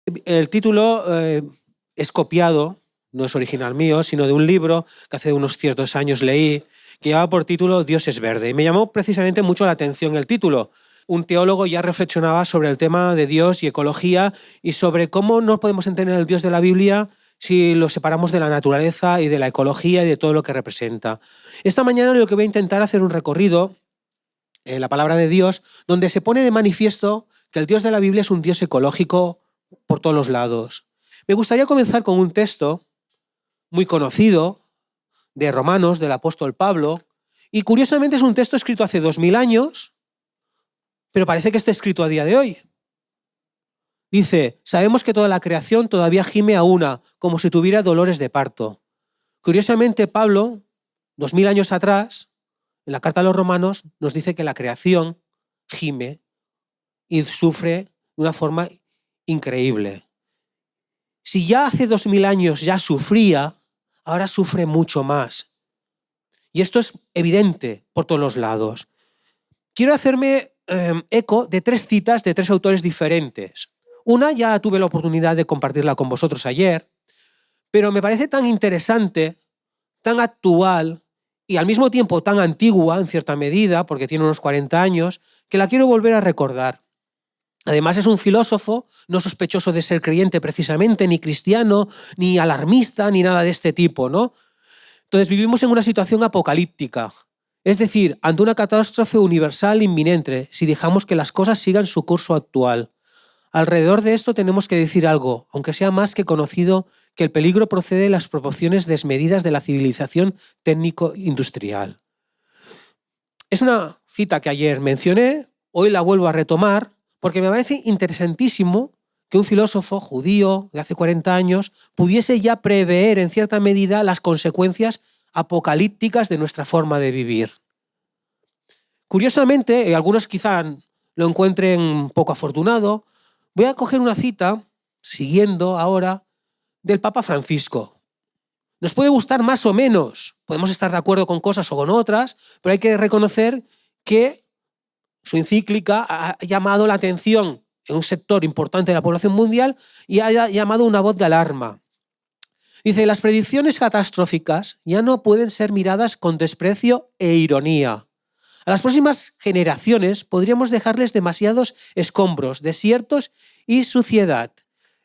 El título es copiado, no es original mío, sino de un libro que hace unos ciertos años leí, que llevaba por título Dios es verde. Y me llamó precisamente mucho la atención el título. Un teólogo ya reflexionaba sobre el tema de Dios y ecología y sobre cómo no podemos entender el Dios de la Biblia si lo separamos de la naturaleza y de la ecología y de todo lo que representa. Esta mañana lo que voy a intentar hacer un recorrido en la palabra de Dios, donde se pone de manifiesto que el Dios de la Biblia es un Dios ecológico por todos los lados. Me gustaría comenzar con un texto muy conocido de Romanos, del apóstol Pablo, y curiosamente es un texto escrito hace 2000 años, pero parece que está escrito a día de hoy. Dice, sabemos que toda la creación todavía gime a una, como si tuviera dolores de parto. Curiosamente, Pablo, 2000 años atrás, en la carta a los Romanos, nos dice que la creación gime y sufre de una forma increíble. Si ya hace 2000 años ya sufría, ahora sufre mucho más. Y esto es evidente por todos los lados. Quiero hacerme eco de 3 citas de 3 autores diferentes. Una ya tuve la oportunidad de compartirla con vosotros ayer, pero me parece tan interesante, tan actual y al mismo tiempo tan antigua en cierta medida, porque tiene unos 40 años, que la quiero volver a recordar. Además es un filósofo no sospechoso de ser creyente precisamente, ni cristiano, ni alarmista, ni nada de este tipo, ¿no? Entonces vivimos en una situación apocalíptica, es decir, ante una catástrofe universal inminente si dejamos que las cosas sigan su curso actual. Alrededor de esto tenemos que decir algo, aunque sea más que conocido, que el peligro procede de las proporciones desmedidas de la civilización técnico-industrial. Es una cita que ayer mencioné, hoy la vuelvo a retomar, porque me parece interesantísimo que un filósofo judío de hace 40 años pudiese ya prever en cierta medida las consecuencias apocalípticas de nuestra forma de vivir. Curiosamente, algunos quizá lo encuentren poco afortunado, voy a coger una cita, siguiendo ahora, del Papa Francisco. Nos puede gustar más o menos, podemos estar de acuerdo con cosas o con otras, pero hay que reconocer que su encíclica ha llamado la atención en un sector importante de la población mundial y ha llamado una voz de alarma. Dice, las predicciones catastróficas ya no pueden ser miradas con desprecio e ironía. A las próximas generaciones podríamos dejarles demasiados escombros, desiertos y suciedad.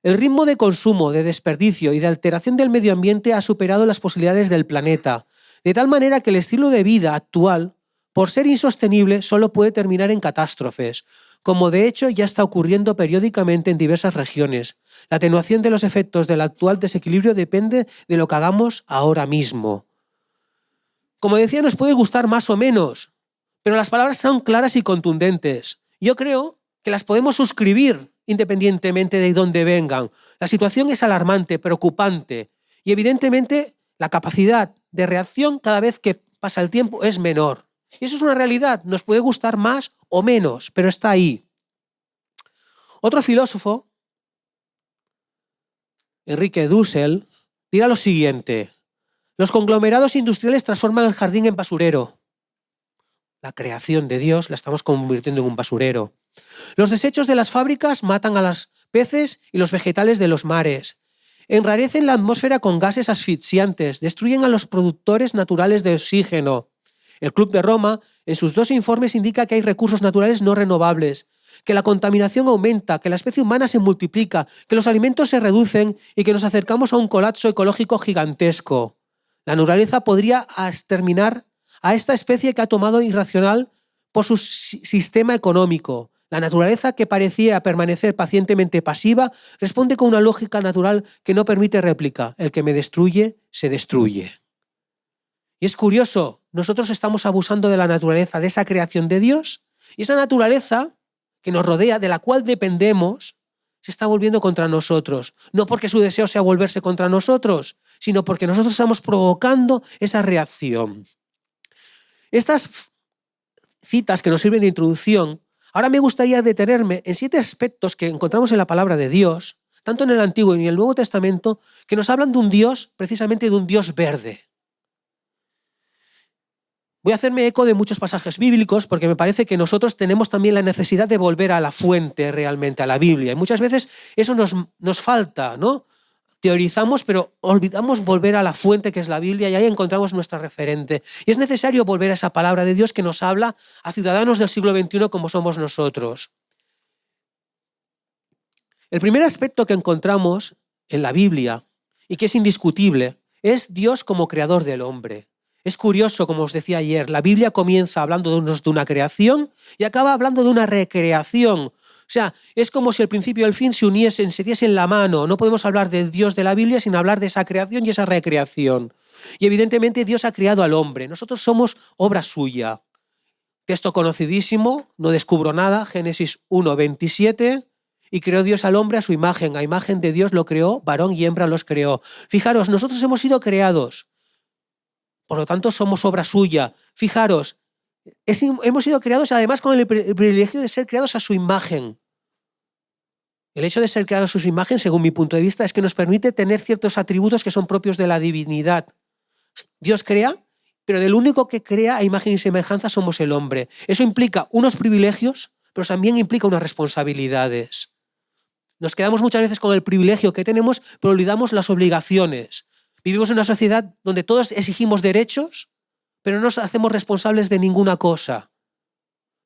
El ritmo de consumo, de desperdicio y de alteración del medio ambiente ha superado las posibilidades del planeta, de tal manera que el estilo de vida actual, por ser insostenible, solo puede terminar en catástrofes, como de hecho ya está ocurriendo periódicamente en diversas regiones. La atenuación de los efectos del actual desequilibrio depende de lo que hagamos ahora mismo. Como decía, nos puede gustar más o menos, pero las palabras son claras y contundentes. Yo creo que las podemos suscribir independientemente de dónde vengan. La situación es alarmante, preocupante y evidentemente la capacidad de reacción cada vez que pasa el tiempo es menor. Y eso es una realidad, nos puede gustar más o menos, pero está ahí. Otro filósofo, Enrique Dussel, dirá lo siguiente: los conglomerados industriales transforman el jardín en basurero. La creación de Dios la estamos convirtiendo en un basurero. Los desechos de las fábricas matan a los peces y los vegetales de los mares. Enrarecen la atmósfera con gases asfixiantes, destruyen a los productores naturales de oxígeno. El Club de Roma, en sus 2 informes, indica que hay recursos naturales no renovables, que la contaminación aumenta, que la especie humana se multiplica, que los alimentos se reducen y que nos acercamos a un colapso ecológico gigantesco. La naturaleza podría exterminar a esta especie que ha tomado irracional por su sistema económico. La naturaleza, que parecía permanecer pacientemente pasiva, responde con una lógica natural que no permite réplica. El que me destruye, se destruye. Y es curioso, nosotros estamos abusando de la naturaleza, de esa creación de Dios, y esa naturaleza que nos rodea, de la cual dependemos, se está volviendo contra nosotros. No porque su deseo sea volverse contra nosotros, sino porque nosotros estamos provocando esa reacción. Estas citas que nos sirven de introducción, ahora me gustaría detenerme en 7 aspectos que encontramos en la palabra de Dios, tanto en el Antiguo y en el Nuevo Testamento, que nos hablan de un Dios, precisamente de un Dios verde. Voy a hacerme eco de muchos pasajes bíblicos porque me parece que nosotros tenemos también la necesidad de volver a la fuente realmente, a la Biblia. Y muchas veces eso nos falta, ¿no? Teorizamos, pero olvidamos volver a la fuente que es la Biblia y ahí encontramos nuestra referente. Y es necesario volver a esa palabra de Dios que nos habla a ciudadanos del siglo XXI como somos nosotros. El primer aspecto que encontramos en la Biblia y que es indiscutible es Dios como creador del hombre. Es curioso, como os decía ayer, la Biblia comienza hablando de una creación y acaba hablando de una recreación. O sea, es como si el principio y el fin se uniesen, se diesen la mano. No podemos hablar de Dios de la Biblia sin hablar de esa creación y esa recreación. Y evidentemente Dios ha creado al hombre. Nosotros somos obra suya. Texto conocidísimo, no descubro nada, Génesis 1:27. Y creó Dios al hombre a su imagen. A imagen de Dios lo creó, varón y hembra los creó. Fijaros, nosotros hemos sido creados. Por lo tanto, somos obra suya. Fijaros, hemos sido creados además con el privilegio de ser creados a su imagen. El hecho de ser creados a su imagen, según mi punto de vista, es que nos permite tener ciertos atributos que son propios de la divinidad. Dios crea, pero del único que crea a imagen y semejanza somos el hombre. Eso implica unos privilegios, pero también implica unas responsabilidades. Nos quedamos muchas veces con el privilegio que tenemos, pero olvidamos las obligaciones. Vivimos en una sociedad donde todos exigimos derechos, pero no nos hacemos responsables de ninguna cosa.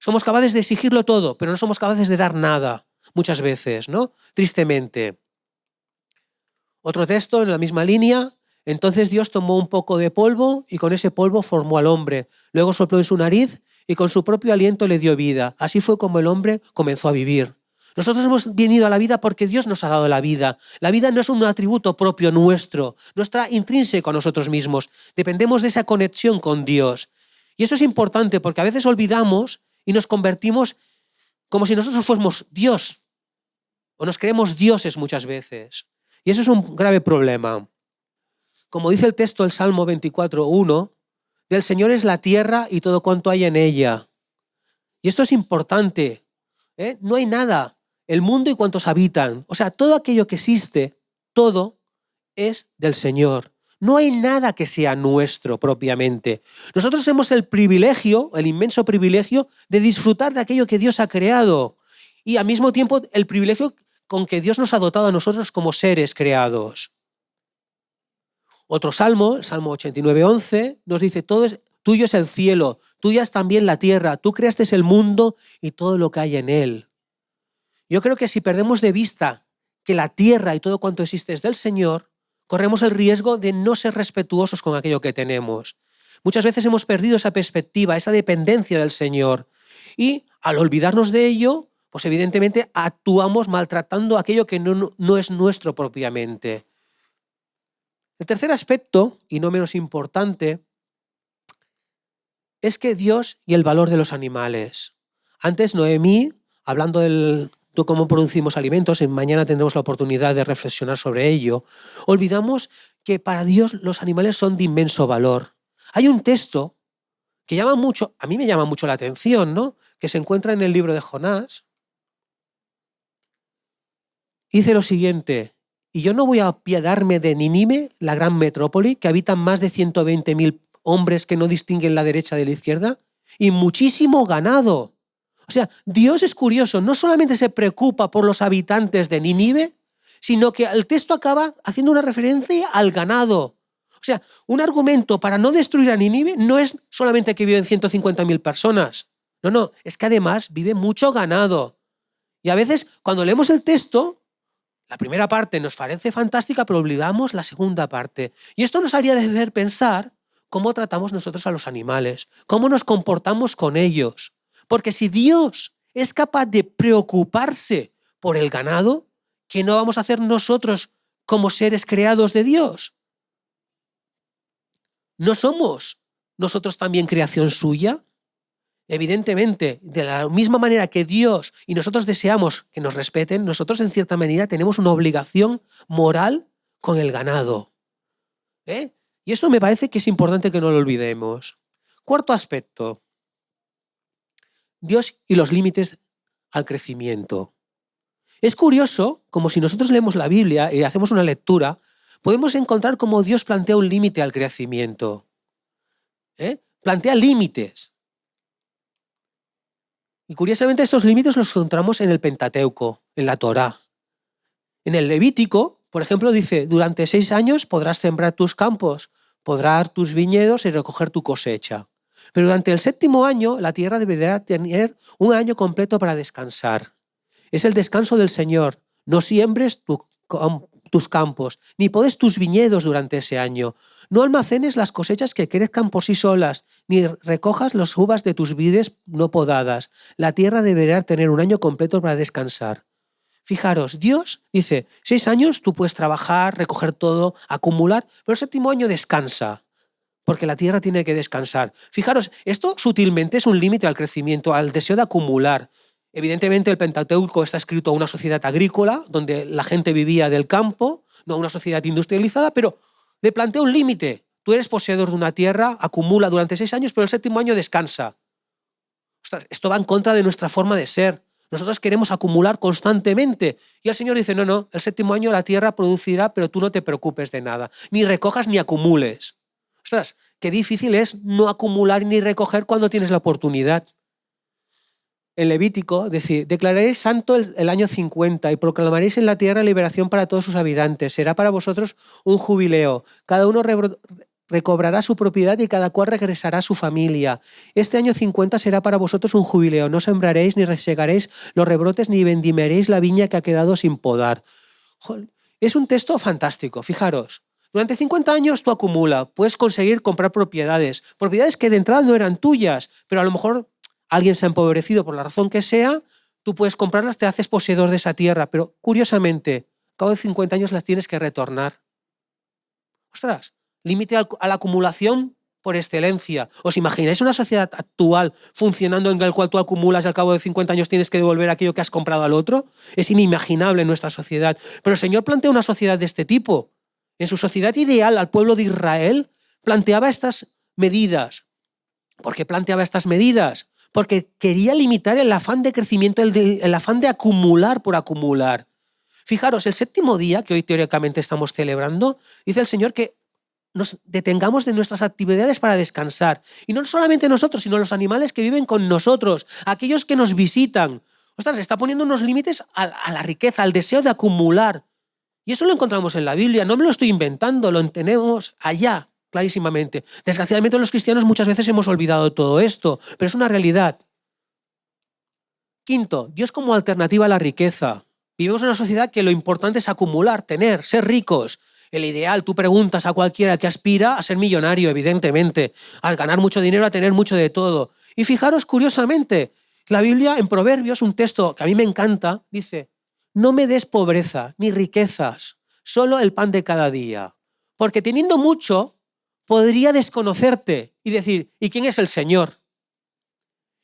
Somos capaces de exigirlo todo, pero no somos capaces de dar nada, muchas veces, ¿no? Tristemente. Otro texto en la misma línea. Entonces Dios tomó un poco de polvo y con ese polvo formó al hombre. Luego sopló en su nariz y con su propio aliento le dio vida. Así fue como el hombre comenzó a vivir. Nosotros hemos venido a la vida porque Dios nos ha dado la vida. La vida no es un atributo propio nuestro, no está intrínseco a nosotros mismos. Dependemos de esa conexión con Dios. Y eso es importante porque a veces olvidamos y nos convertimos como si nosotros fuéramos Dios. O nos creemos dioses muchas veces. Y eso es un grave problema. Como dice el texto del Salmo 24:1, del Señor es la tierra y todo cuanto hay en ella. Y esto es importante. No hay nada. El mundo y cuantos habitan. O sea, todo aquello que existe, todo es del Señor. No hay nada que sea nuestro propiamente. Nosotros tenemos el privilegio, el inmenso privilegio, de disfrutar de aquello que Dios ha creado. Y al mismo tiempo el privilegio con que Dios nos ha dotado a nosotros como seres creados. Otro salmo, el Salmo 89:11, nos dice, tuyo es el cielo, tuya es también la tierra, tú creaste el mundo y todo lo que hay en él. Yo creo que si perdemos de vista que la tierra y todo cuanto existe es del Señor, corremos el riesgo de no ser respetuosos con aquello que tenemos. Muchas veces hemos perdido esa perspectiva, esa dependencia del Señor. Y al olvidarnos de ello, pues evidentemente actuamos maltratando aquello que no es nuestro propiamente. El tercer aspecto, y no menos importante, es que Dios y el valor de los animales. Antes Noemí, hablando de cómo producimos alimentos, y mañana tendremos la oportunidad de reflexionar sobre ello, olvidamos que para Dios los animales son de inmenso valor. Hay un texto que a mí me llama mucho la atención, ¿no? Que se encuentra en el libro de Jonás. Dice lo siguiente, y yo no voy a apiadarme de Nínive, la gran metrópoli, que habitan más de 120.000 hombres que no distinguen la derecha de la izquierda, y muchísimo ganado. O sea, Dios es curioso, no solamente se preocupa por los habitantes de Nínive, sino que el texto acaba haciendo una referencia al ganado. O sea, un argumento para no destruir a Nínive no es solamente que viven 150.000 personas. No, es que además vive mucho ganado. Y a veces, cuando leemos el texto, la primera parte nos parece fantástica, pero olvidamos la segunda parte. Y esto nos haría deber pensar cómo tratamos nosotros a los animales, cómo nos comportamos con ellos. Porque si Dios es capaz de preocuparse por el ganado, ¿qué no vamos a hacer nosotros como seres creados de Dios? ¿No somos nosotros también creación suya? Evidentemente, de la misma manera que Dios y nosotros deseamos que nos respeten, nosotros en cierta medida tenemos una obligación moral con el ganado. Y esto me parece que es importante que no lo olvidemos. Cuarto aspecto. Dios y los límites al crecimiento. Es curioso, como si nosotros leemos la Biblia y hacemos una lectura, podemos encontrar cómo Dios plantea un límite al crecimiento. plantea límites. Y curiosamente estos límites los encontramos en el Pentateuco, en la Torá. En el Levítico, por ejemplo, dice, durante 6 años podrás sembrar tus campos, podrás tus viñedos y recoger tu cosecha. Pero durante el 7º año, la tierra deberá tener un año completo para descansar. Es el descanso del Señor. No siembres tus campos, ni podes tus viñedos durante ese año. No almacenes las cosechas que crezcan por sí solas, ni recojas las uvas de tus vides no podadas. La tierra deberá tener un año completo para descansar. Fijaros, Dios dice, 6 años tú puedes trabajar, recoger todo, acumular, pero el 7º año descansa, porque la tierra tiene que descansar. Fijaros, esto sutilmente es un límite al crecimiento, al deseo de acumular. Evidentemente el Pentateuco está escrito a una sociedad agrícola, donde la gente vivía del campo, no a una sociedad industrializada, pero le plantea un límite. Tú eres poseedor de una tierra, acumula durante 6 años, pero el 7º año descansa. Ostras, esto va en contra de nuestra forma de ser. Nosotros queremos acumular constantemente. Y el Señor dice, no, el 7º año la tierra producirá, pero tú no te preocupes de nada. Ni recojas ni acumules. Ostras, qué difícil es no acumular ni recoger cuando tienes la oportunidad. En Levítico, declararéis santo el año 50 y proclamaréis en la tierra liberación para todos sus habitantes. Será para vosotros un jubileo. Cada uno recobrará su propiedad y cada cual regresará a su familia. Este año 50 será para vosotros un jubileo. No sembraréis ni resegaréis los rebrotes ni vendimeréis la viña que ha quedado sin podar. Es un texto fantástico, fijaros. Durante 50 años tú acumulas, puedes conseguir comprar propiedades que de entrada no eran tuyas, pero a lo mejor alguien se ha empobrecido por la razón que sea, tú puedes comprarlas, te haces poseedor de esa tierra, pero curiosamente, al cabo de 50 años las tienes que retornar. Ostras, límite a la acumulación por excelencia. ¿Os imagináis una sociedad actual funcionando en la cual tú acumulas y al cabo de 50 años tienes que devolver aquello que has comprado al otro? Es inimaginable en nuestra sociedad. Pero el Señor plantea una sociedad de este tipo. En su sociedad ideal, al pueblo de Israel, planteaba estas medidas. ¿Por qué planteaba estas medidas? Porque quería limitar el afán de crecimiento, el afán de acumular por acumular. Fijaros, el 7º día, que hoy teóricamente estamos celebrando, dice el Señor que nos detengamos de nuestras actividades para descansar. Y no solamente nosotros, sino los animales que viven con nosotros, aquellos que nos visitan. Ostras, está poniendo unos límites a la riqueza, al deseo de acumular. Y eso lo encontramos en la Biblia, no me lo estoy inventando, lo tenemos allá, clarísimamente. Desgraciadamente los cristianos muchas veces hemos olvidado todo esto, pero es una realidad. Quinto, Dios como alternativa a la riqueza. Vivimos en una sociedad que lo importante es acumular, tener, ser ricos. El ideal, tú preguntas a cualquiera que aspira a ser millonario, evidentemente, a ganar mucho dinero, a tener mucho de todo. Y fijaros, curiosamente, la Biblia en Proverbios, un texto que a mí me encanta, dice, no me des pobreza ni riquezas, solo el pan de cada día. Porque teniendo mucho, podría desconocerte y decir, ¿y quién es el Señor?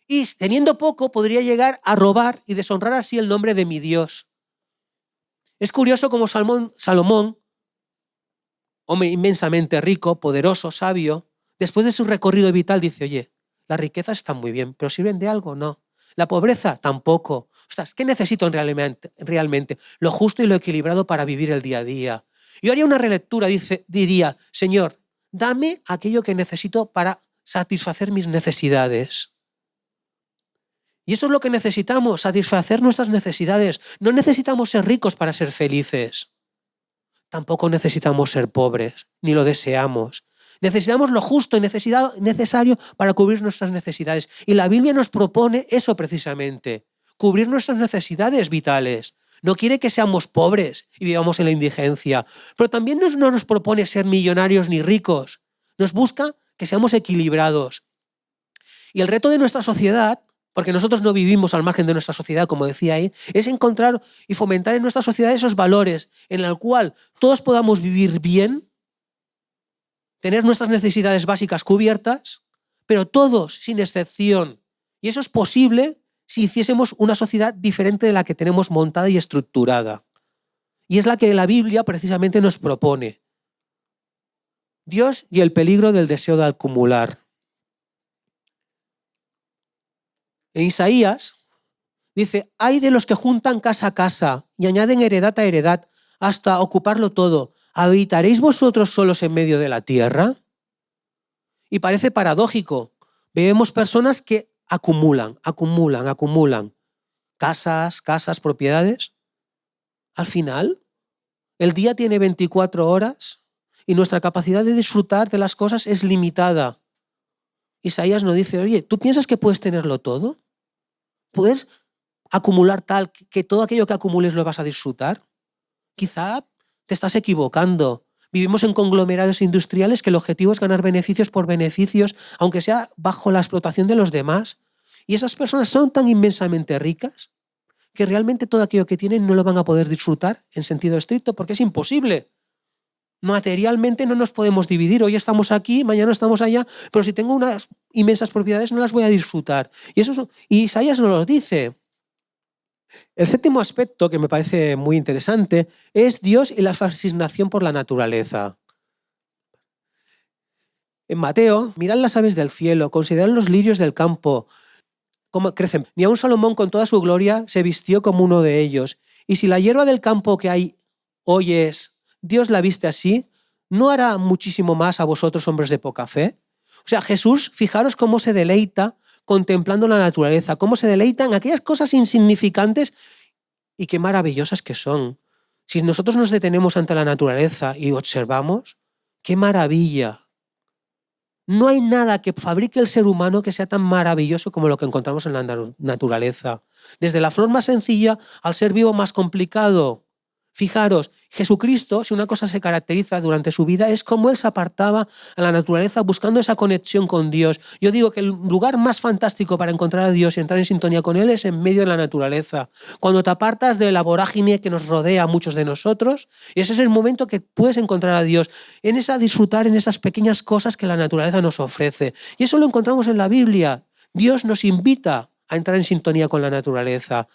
Y teniendo poco, podría llegar a robar y deshonrar así el nombre de mi Dios. Es curioso cómo Salomón, hombre inmensamente rico, poderoso, sabio, después de su recorrido vital dice, oye, las riquezas están muy bien, pero ¿sirven de algo? No. La pobreza tampoco. Ostras, ¿qué necesito realmente? Lo justo y lo equilibrado para vivir el día a día. Yo haría una relectura, diría, Señor, dame aquello que necesito para satisfacer mis necesidades. Y eso es lo que necesitamos, satisfacer nuestras necesidades. No necesitamos ser ricos para ser felices. Tampoco necesitamos ser pobres, ni lo deseamos. Necesitamos lo justo y necesario para cubrir nuestras necesidades. Y la Biblia nos propone eso precisamente, cubrir nuestras necesidades vitales. No quiere que seamos pobres y vivamos en la indigencia, pero también no nos propone ser millonarios ni ricos. Nos busca que seamos equilibrados. Y el reto de nuestra sociedad, porque nosotros no vivimos al margen de nuestra sociedad, como decía ahí, es encontrar y fomentar en nuestra sociedad esos valores en el cual todos podamos vivir bien, tener nuestras necesidades básicas cubiertas, pero todos, sin excepción. Y eso es posible si hiciésemos una sociedad diferente de la que tenemos montada y estructurada. Y es la que la Biblia precisamente nos propone. Dios y el peligro del deseo de acumular. En Isaías dice, ay de los que juntan casa a casa y añaden heredad a heredad hasta ocuparlo todo. ¿Habitaréis vosotros solos en medio de la tierra? Y parece paradójico. Vemos personas que acumulan casas, propiedades. Al final, el día tiene 24 horas y nuestra capacidad de disfrutar de las cosas es limitada. Isaías nos dice, oye, ¿tú piensas que puedes tenerlo todo? ¿Puedes acumular tal que todo aquello que acumules lo vas a disfrutar? Quizá te estás equivocando. Vivimos en conglomerados industriales que el objetivo es ganar beneficios por beneficios, aunque sea bajo la explotación de los demás. Y esas personas son tan inmensamente ricas que realmente todo aquello que tienen no lo van a poder disfrutar en sentido estricto porque es imposible. Materialmente no nos podemos dividir. Hoy estamos aquí, mañana estamos allá, pero si tengo unas inmensas propiedades no las voy a disfrutar. Y Isaías nos lo dice. El séptimo aspecto que me parece muy interesante es Dios y la fascinación por la naturaleza. En Mateo, mirad las aves del cielo, considerad los lirios del campo, cómo crecen. Ni aun Salomón con toda su gloria se vistió como uno de ellos. Y si la hierba del campo que hay hoy Dios la viste así, ¿no hará muchísimo más a vosotros, hombres de poca fe? O sea, Jesús, fijaros cómo se deleita contemplando la naturaleza, cómo se deleita en aquellas cosas insignificantes y qué maravillosas que son. Si nosotros nos detenemos ante la naturaleza y observamos, qué maravilla. No hay nada que fabrique el ser humano que sea tan maravilloso como lo que encontramos en la naturaleza. Desde la flor más sencilla al ser vivo más complicado. Fijaros, Jesucristo, si una cosa se caracteriza durante su vida, es cómo él se apartaba a la naturaleza buscando esa conexión con Dios. Yo digo que el lugar más fantástico para encontrar a Dios y entrar en sintonía con Él es en medio de la naturaleza. Cuando te apartas de la vorágine que nos rodea a muchos de nosotros, ese es el momento que puedes encontrar a Dios, en esa disfrutar en esas pequeñas cosas que la naturaleza nos ofrece. Y eso lo encontramos en la Biblia. Dios nos invita a entrar en sintonía con la naturaleza.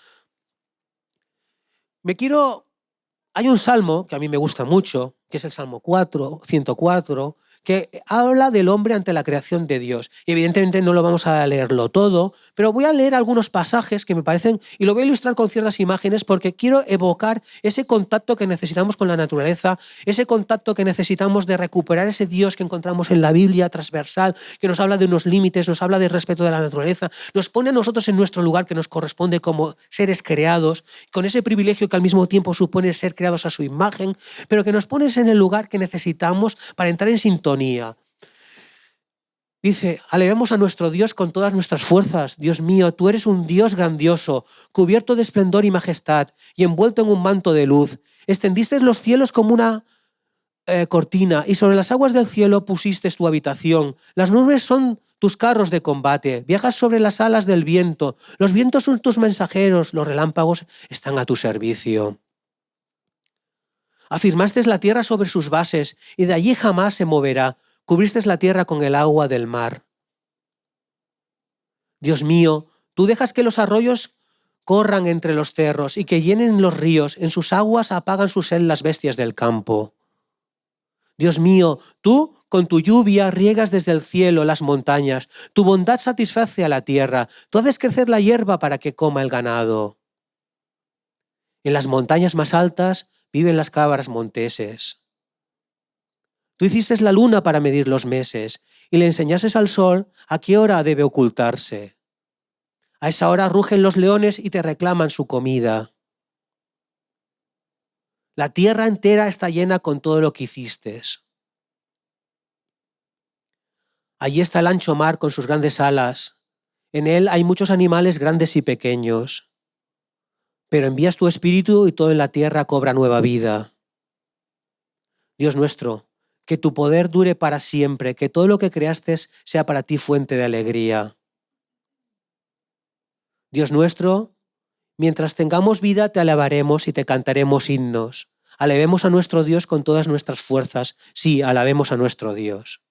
Hay un salmo que a mí me gusta mucho, que es el Salmo 104, que habla del hombre ante la creación de Dios. Y evidentemente no lo vamos a leerlo todo, pero voy a leer algunos pasajes que me parecen, y lo voy a ilustrar con ciertas imágenes porque quiero evocar ese contacto que necesitamos con la naturaleza, ese contacto que necesitamos de recuperar ese Dios que encontramos en la Biblia transversal, que nos habla de unos límites, nos habla del respeto de la naturaleza, nos pone a nosotros en nuestro lugar que nos corresponde como seres creados, con ese privilegio que al mismo tiempo supone ser creados a su imagen, pero que nos pone en el lugar que necesitamos para entrar en sintonía. Dice, alabemos a nuestro Dios con todas nuestras fuerzas. Dios mío, tú eres un Dios grandioso, cubierto de esplendor y majestad y envuelto en un manto de luz. Extendiste los cielos como una cortina y sobre las aguas del cielo pusiste tu habitación. Las nubes son tus carros de combate, viajas sobre las alas del viento. Los vientos son tus mensajeros, los relámpagos están a tu servicio. Afirmaste la tierra sobre sus bases y de allí jamás se moverá. Cubriste la tierra con el agua del mar. Dios mío, tú dejas que los arroyos corran entre los cerros y que llenen los ríos. En sus aguas apagan su sed las bestias del campo. Dios mío, tú con tu lluvia riegas desde el cielo las montañas. Tu bondad satisface a la tierra. Tú haces crecer la hierba para que coma el ganado. En las montañas más altas viven las cabras monteses. Tú hiciste la luna para medir los meses y le enseñases al sol a qué hora debe ocultarse. A esa hora rugen los leones y te reclaman su comida. La tierra entera está llena con todo lo que hiciste. Allí está el ancho mar con sus grandes alas. En él hay muchos animales grandes y pequeños. Pero envías tu espíritu y todo en la tierra cobra nueva vida. Dios nuestro, que tu poder dure para siempre, que todo lo que creaste sea para ti fuente de alegría. Dios nuestro, mientras tengamos vida te alabaremos y te cantaremos himnos. Alabemos a nuestro Dios con todas nuestras fuerzas. Sí, alabemos a nuestro Dios.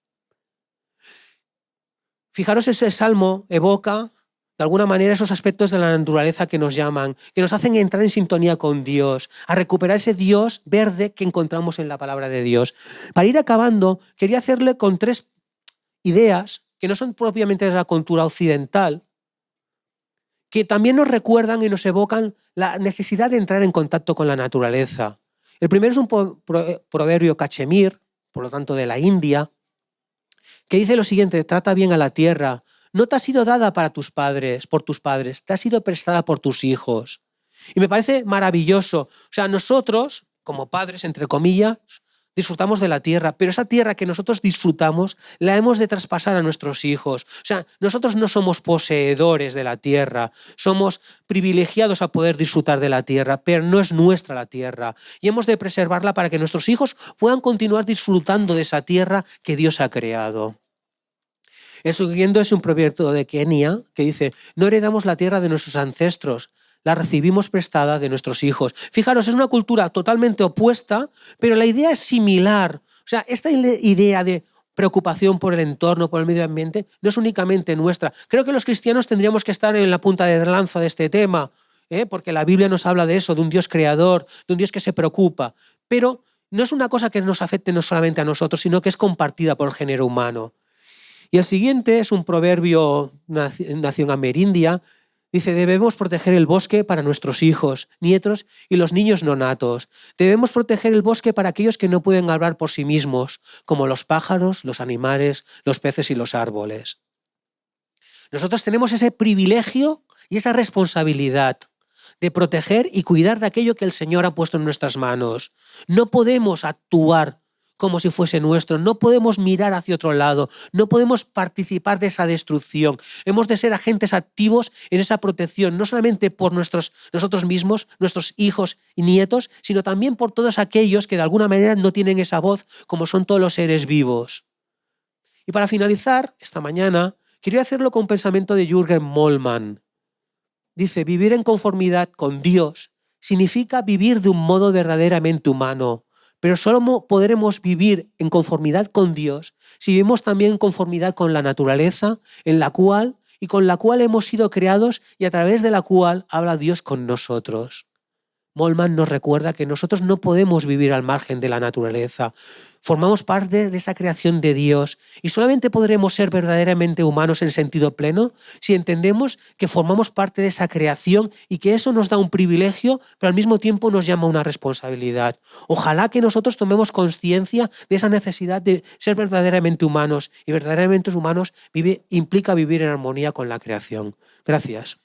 Fijaros, ese salmo evoca de alguna manera esos aspectos de la naturaleza que nos llaman, que nos hacen entrar en sintonía con Dios, a recuperar ese Dios verde que encontramos en la palabra de Dios. Para ir acabando, quería hacerle con 3 ideas que no son propiamente de la cultura occidental, que también nos recuerdan y nos evocan la necesidad de entrar en contacto con la naturaleza. El primero es un proverbio cachemir, por lo tanto de la India, que dice lo siguiente: trata bien a la tierra. No te ha sido dada para por tus padres, te ha sido prestada por tus hijos. Y me parece maravilloso. O sea, nosotros, como padres, entre comillas, disfrutamos de la tierra, pero esa tierra que nosotros disfrutamos la hemos de traspasar a nuestros hijos. O sea, nosotros no somos poseedores de la tierra, somos privilegiados a poder disfrutar de la tierra, pero no es nuestra la tierra. Y hemos de preservarla para que nuestros hijos puedan continuar disfrutando de esa tierra que Dios ha creado. El siguiente es un proverbio de Kenia que dice: no heredamos la tierra de nuestros ancestros, la recibimos prestada de nuestros hijos. Fijaros, es una cultura totalmente opuesta, pero la idea es similar. O sea, esta idea de preocupación por el entorno, por el medio ambiente, no es únicamente nuestra. Creo que los cristianos tendríamos que estar en la punta de lanza de este tema, porque la Biblia nos habla de eso, de un Dios creador, de un Dios que se preocupa. Pero no es una cosa que nos afecte no solamente a nosotros, sino que es compartida por el género humano. Y el siguiente es un proverbio, nación amerindia. Dice: debemos proteger el bosque para nuestros hijos, nietos y los niños no natos. Debemos proteger el bosque para aquellos que no pueden hablar por sí mismos, como los pájaros, los animales, los peces y los árboles. Nosotros tenemos ese privilegio y esa responsabilidad de proteger y cuidar de aquello que el Señor ha puesto en nuestras manos. No podemos actuar como si fuese nuestro, no podemos mirar hacia otro lado, no podemos participar de esa destrucción. Hemos de ser agentes activos en esa protección, no solamente por nosotros mismos, nuestros hijos y nietos, sino también por todos aquellos que de alguna manera no tienen esa voz, como son todos los seres vivos. Y para finalizar, esta mañana, quería hacerlo con un pensamiento de Jürgen Moltmann. Dice: vivir en conformidad con Dios significa vivir de un modo verdaderamente humano, pero solo podremos vivir en conformidad con Dios si vivimos también en conformidad con la naturaleza con la cual hemos sido creados y a través de la cual habla Dios con nosotros. Moltmann nos recuerda que nosotros no podemos vivir al margen de la naturaleza. Formamos parte de esa creación de Dios y solamente podremos ser verdaderamente humanos en sentido pleno si entendemos que formamos parte de esa creación y que eso nos da un privilegio, pero al mismo tiempo nos llama a una responsabilidad. Ojalá que nosotros tomemos conciencia de esa necesidad de ser verdaderamente humanos, y verdaderamente humanos implica vivir en armonía con la creación. Gracias.